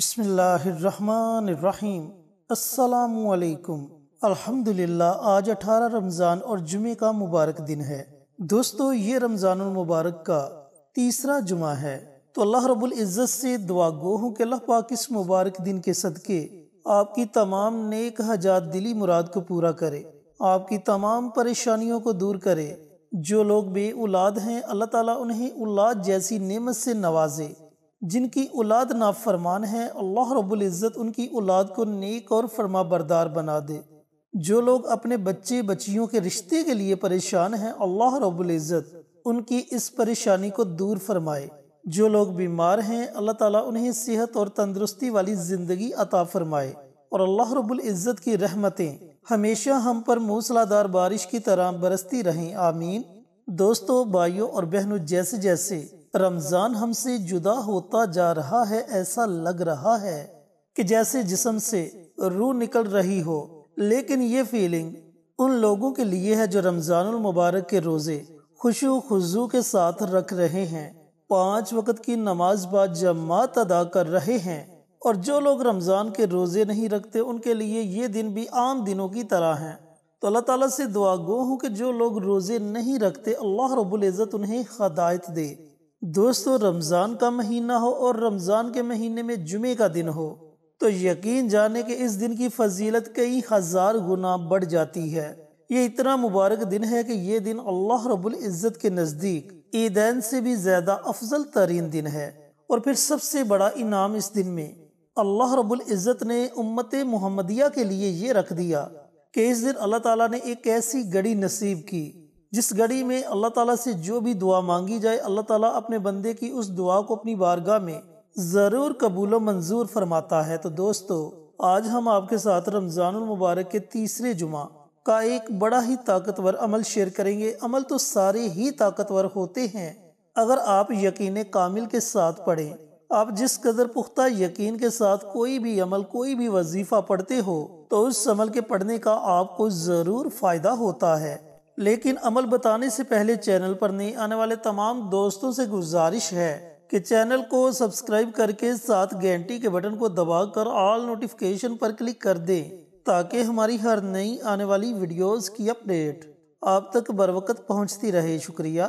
بسم اللہ الرحمن الرحیم۔ السلام علیکم۔ الحمدللہ آج 18 رمضان اور جمعے کا مبارک دن ہے۔ دوستو یہ رمضان المبارک کا تیسرا جمعہ ہے، تو اللہ رب العزت سے دعا گو ہوں کہ اللہ پاک اس مبارک دن کے صدقے آپ کی تمام نیک حاجات دلی مراد کو پورا کرے، آپ کی تمام پریشانیوں کو دور کرے۔ جو لوگ بے اولاد ہیں اللہ تعالیٰ انہیں اولاد جیسی نعمت سے نوازے۔ جن کی اولاد نافرمان ہے اللہ رب العزت ان کی اولاد کو نیک اور فرما بردار بنا دے۔ جو لوگ اپنے بچے بچیوں کے رشتے کے لیے پریشان ہیں اللہ رب العزت ان کی اس پریشانی کو دور فرمائے۔ جو لوگ بیمار ہیں اللہ تعالیٰ انہیں صحت اور تندرستی والی زندگی عطا فرمائے، اور اللہ رب العزت کی رحمتیں ہمیشہ ہم پر موسلا دار بارش کی طرح برستی رہیں، آمین۔ دوستو، بھائیوں اور بہنوں، جیسے جیسے رمضان ہم سے جدا ہوتا جا رہا ہے ایسا لگ رہا ہے کہ جیسے جسم سے روح نکل رہی ہو، لیکن یہ فیلنگ ان لوگوں کے لیے ہے جو رمضان المبارک کے روزے خشوع و خضوع کے ساتھ رکھ رہے ہیں، 5 وقت کی نماز با جماعت ادا کر رہے ہیں، اور جو لوگ رمضان کے روزے نہیں رکھتے ان کے لیے یہ دن بھی عام دنوں کی طرح ہیں۔ تو اللہ تعالیٰ سے دعا گو ہوں کہ جو لوگ روزے نہیں رکھتے اللہ رب العزت انہیں ہدایت دے۔ دوستو، رمضان کا مہینہ ہو اور رمضان کے مہینے میں جمعے کا دن ہو تو یقین جانے کہ اس دن کی فضیلت کئی ہزار گنا بڑھ جاتی ہے۔ یہ اتنا مبارک دن ہے کہ یہ دن اللہ رب العزت کے نزدیک عیدین سے بھی زیادہ افضل ترین دن ہے، اور پھر سب سے بڑا انعام اس دن میں اللہ رب العزت نے امت محمدیہ کے لیے یہ رکھ دیا کہ اس دن اللہ تعالیٰ نے ایک ایسی گھڑی نصیب کی جس گھڑی میں اللہ تعالیٰ سے جو بھی دعا مانگی جائے اللہ تعالیٰ اپنے بندے کی اس دعا کو اپنی بارگاہ میں ضرور قبول و منظور فرماتا ہے۔ تو دوستو، آج ہم آپ کے ساتھ رمضان المبارک کے تیسرے جمعہ کا ایک بڑا ہی طاقتور عمل شیئر کریں گے۔ عمل تو سارے ہی طاقتور ہوتے ہیں اگر آپ یقین کامل کے ساتھ پڑھیں۔ آپ جس قدر پختہ یقین کے ساتھ کوئی بھی عمل، کوئی بھی وظیفہ پڑھتے ہو تو اس عمل کے پڑھنے کا آپ کو ضرور فائدہ ہوتا ہے۔ لیکن عمل بتانے سے پہلے چینل پر نئے آنے والے تمام دوستوں سے گزارش ہے کہ چینل کو سبسکرائب کر کے ساتھ گھنٹی کے بٹن کو دبا کر آل نوٹیفیکیشن پر کلک کر دیں تاکہ ہماری ہر نئی آنے والی ویڈیوز کی اپڈیٹ آپ تک بر وقت پہنچتی رہے۔ شکریہ۔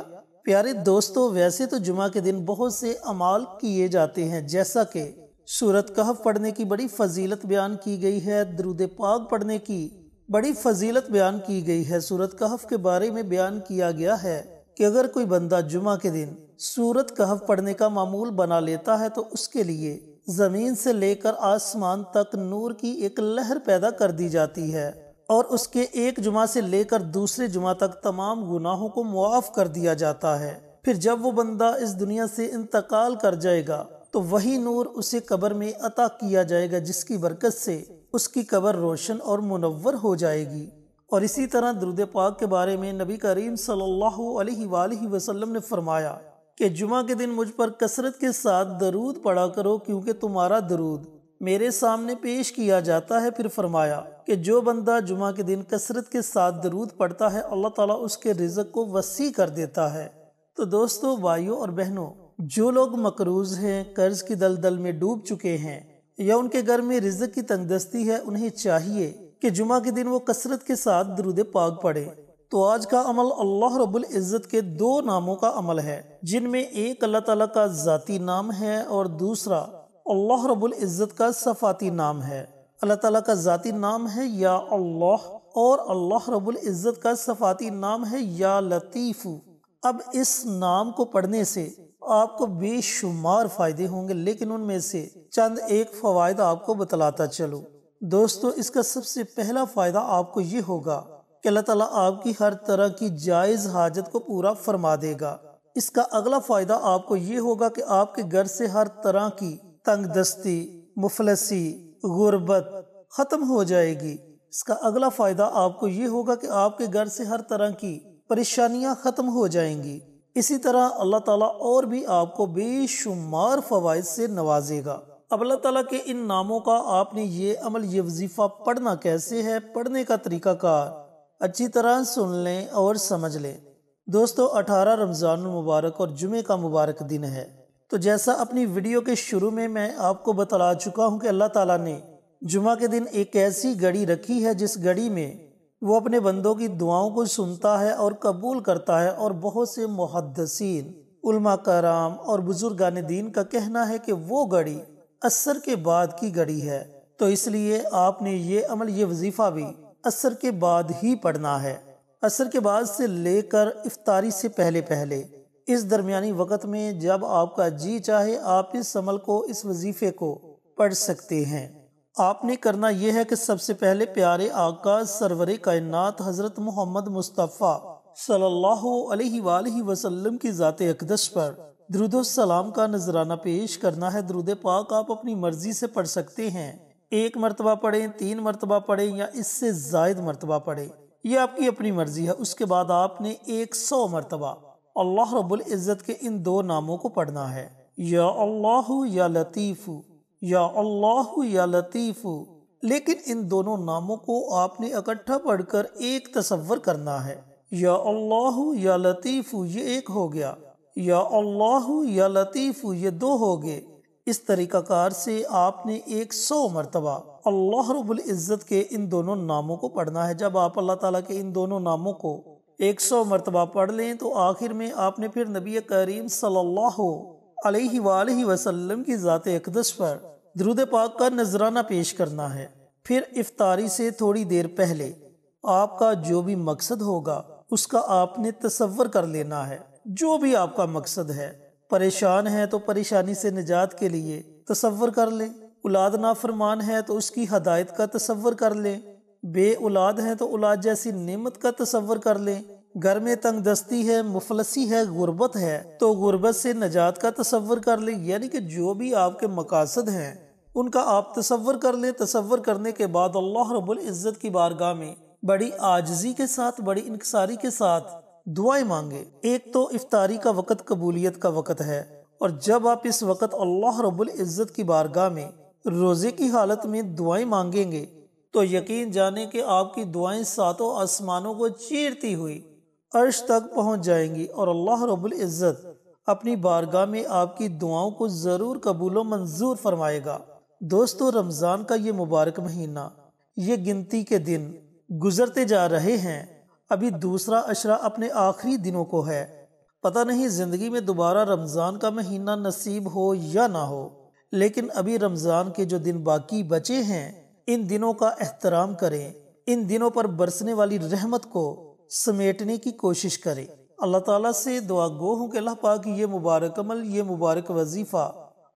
پیارے دوستو، ویسے تو جمعہ کے دن بہت سے اعمال کیے جاتے ہیں، جیسا کہ سورۃ کہف پڑھنے کی بڑی فضیلت بیان کی گئی ہے، درود پاک پڑھنے کی بڑی فضیلت بیان کی گئی ہے۔ سورۃ کہف کے بارے میں بیان کیا گیا ہے کہ اگر کوئی بندہ جمعہ کے دن سورۃ کہف پڑھنے کا معمول بنا لیتا ہے تو اس کے لیے زمین سے لے کر آسمان تک نور کی ایک لہر پیدا کر دی جاتی ہے، اور اس کے ایک جمعہ سے لے کر دوسرے جمعہ تک تمام گناہوں کو معاف کر دیا جاتا ہے۔ پھر جب وہ بندہ اس دنیا سے انتقال کر جائے گا تو وہی نور اسے قبر میں عطا کیا جائے گا، جس کی برکت سے اس کی قبر روشن اور منور ہو جائے گی۔ اور اسی طرح درود پاک کے بارے میں نبی کریم صلی اللہ علیہ وآلہ وسلم نے فرمایا کہ جمعہ کے دن مجھ پر کثرت کے ساتھ درود پڑھا کرو کیونکہ تمہارا درود میرے سامنے پیش کیا جاتا ہے۔ پھر فرمایا کہ جو بندہ جمعہ کے دن کثرت کے ساتھ درود پڑھتا ہے اللہ تعالیٰ اس کے رزق کو وسیع کر دیتا ہے۔ تو دوستو، بھائیوں اور بہنوں، جو لوگ مقروض ہیں، قرض کی دلدل میں ڈوب چکے ہیں، یا ان کے گھر میں رزق کی تنگ دستی ہے، انہیں چاہیے کہ جمعہ کے دن وہ کثرت کے ساتھ درود پاک پڑھے۔ تو آج کا عمل اللہ رب العزت کے 2 ناموں کا عمل ہے، جن میں ایک اللہ تعالیٰ کا ذاتی نام ہے اور دوسرا اللہ رب العزت کا صفاتی نام ہے۔ اللہ تعالیٰ کا ذاتی نام ہے یا اللہ، اور اللہ رب العزت کا صفاتی نام ہے یا لطیف۔ اب اس نام کو پڑھنے سے آپ کو بے شمار فائدے ہوں گے، لیکن ان میں سے چند ایک فوائد آپ کو بتلاتا چلوں۔ دوستو، اس کا سب سے پہلا فائدہ آپ کو یہ ہوگا کہ اللہ تعالیٰ آپ کی ہر طرح کی جائز حاجت کو پورا فرما دے گا۔ اس کا اگلا فائدہ آپ کو یہ ہوگا کہ آپ کے گھر سے ہر طرح کی تنگ دستی، مفلسی، غربت ختم ہو جائے گی۔ اس کا اگلا فائدہ آپ کو یہ ہوگا کہ آپ کے گھر سے ہر طرح کی پریشانیاں ختم ہو جائیں گی۔ اسی طرح اللہ تعالیٰ اور بھی آپ کو بے شمار فوائد سے نوازے گا۔ اب اللہ تعالیٰ کے ان ناموں کا آپ نے یہ عمل، یہ وظیفہ پڑھنا کیسے ہے، پڑھنے کا طریقہ کار اچھی طرح سن لیں اور سمجھ لیں۔ دوستو، 18 رمضان المبارک اور جمعے کا مبارک دن ہے، تو جیسا اپنی ویڈیو کے شروع میں آپ کو بتلا چکا ہوں کہ اللہ تعالیٰ نے جمعہ کے دن ایک ایسی گھڑی رکھی ہے جس گھڑی میں وہ اپنے بندوں کی دعاؤں کو سنتا ہے اور قبول کرتا ہے، اور بہت سے محدثین، علماء کرام اور بزرگان دین کا کہنا ہے کہ وہ گھڑی عصر کے بعد کی گھڑی ہے، تو اس لیے آپ نے یہ عمل، یہ وظیفہ بھی عصر کے بعد ہی پڑھنا ہے۔ عصر کے بعد سے لے کر افطاری سے پہلے اس درمیانی وقت میں جب آپ کا جی چاہے آپ اس عمل کو، اس وظیفے کو پڑھ سکتے ہیں۔ آپ نے کرنا یہ ہے کہ سب سے پہلے پیارے آقا سرور کائنات حضرت محمد مصطفیٰ صلی اللہ علیہ وآلہ وسلم کی ذات اقدس پر درود و سلام کا نذرانہ پیش کرنا ہے۔ درود پاک آپ اپنی مرضی سے پڑھ سکتے ہیں، 1 مرتبہ پڑھیں، 3 مرتبہ پڑھیں یا اس سے زائد مرتبہ پڑھیں، یہ آپ کی اپنی مرضی ہے۔ اس کے بعد آپ نے 100 مرتبہ اللہ رب العزت کے ان 2 ناموں کو پڑھنا ہے، یا اللہ یا لطیف، یا اللہ یا لطیف۔ لیکن ان دونوں ناموں کو آپ نے اکٹھا پڑھ کر ایک تصور کرنا ہے۔ یا اللہ یا لطیف یہ ایک ہو گیا، یا اللہ یا لطیف یہ 2 ہو گئے۔ اس طریقہ کار سے آپ نے 100 مرتبہ اللہ رب العزت کے ان دونوں ناموں کو پڑھنا ہے۔ جب آپ اللہ تعالیٰ کے ان دونوں ناموں کو 100 مرتبہ پڑھ لیں تو آخر میں آپ نے پھر نبی کریم صلی اللہ علیہ وآلہ وسلم کی ذات اقدس پر درود پاک کا نذرانہ پیش کرنا ہے۔ پھر افطاری سے تھوڑی دیر پہلے آپ کا جو بھی مقصد ہوگا اس کا آپ نے تصور کر لینا ہے۔ جو بھی آپ کا مقصد ہے، پریشان ہے تو پریشانی سے نجات کے لیے تصور کر لیں، اولاد نافرمان ہے تو اس کی ہدایت کا تصور کر لیں، بے اولاد ہے تو اولاد جیسی نعمت کا تصور کر لیں، گھر میں تنگ دستی ہے، مفلسی ہے، غربت ہے تو غربت سے نجات کا تصور کر لیں۔ یعنی کہ جو بھی آپ کے مقاصد ہیں ان کا آپ تصور کر لیں۔ تصور کرنے کے بعد اللہ رب العزت کی بارگاہ میں بڑی عاجزی کے ساتھ، بڑی انکساری کے ساتھ دعائیں مانگے۔ ایک تو افطاری کا وقت قبولیت کا وقت ہے، اور جب آپ اس وقت اللہ رب العزت کی بارگاہ میں روزے کی حالت میں دعائیں مانگیں گے تو یقین جانیں کہ آپ کی دعائیں 7 آسمانوں کو چیرتی ہوئی عرش تک پہنچ جائیں گی، اور اللہ رب العزت اپنی بارگاہ میں آپ کی دعاؤں کو ضرور قبول و منظور فرمائے گا۔ دوستو، رمضان کا یہ مبارک مہینہ، یہ گنتی کے دن گزرتے جا رہے ہیں، ابھی دوسرا عشرہ اپنے آخری دنوں کو ہے۔ پتہ نہیں زندگی میں دوبارہ رمضان کا مہینہ نصیب ہو یا نہ ہو، لیکن ابھی رمضان کے جو دن باقی بچے ہیں ان دنوں کا احترام کریں، ان دنوں پر برسنے والی رحمت کو سمیٹنے کی کوشش کریں۔ اللہ تعالیٰ سے دعا گو ہوں کہ اللہ پاک یہ مبارک عمل، یہ مبارک وظیفہ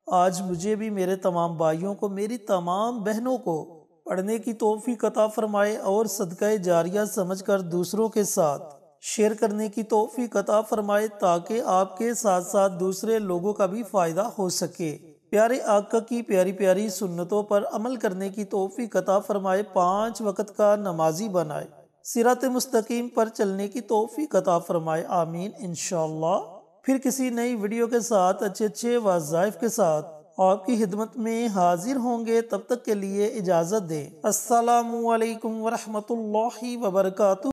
آج مجھے بھی، میرے تمام بھائیوں کو، میری تمام بہنوں کو پڑھنے کی توفیق عطا فرمائے، اور صدقہ جاریہ سمجھ کر دوسروں کے ساتھ شیئر کرنے کی توفیق عطا فرمائے، تاکہ آپ کے ساتھ ساتھ دوسرے لوگوں کا بھی فائدہ ہو سکے۔ پیارے آقا کی پیاری پیاری سنتوں پر عمل کرنے کی توفیق عطا فرمائے، 5 وقت کا نمازی بنائے، صراط مستقیم پر چلنے کی توفیق عطا فرمائے، آمین انشاءاللہ۔ پھر کسی نئی ویڈیو کے ساتھ، اچھے وظائف کے ساتھ آپ کی خدمت میں حاضر ہوں گے۔ تب تک کے لیے اجازت دیں۔ السلام علیکم ورحمۃ اللہ وبرکاتہ۔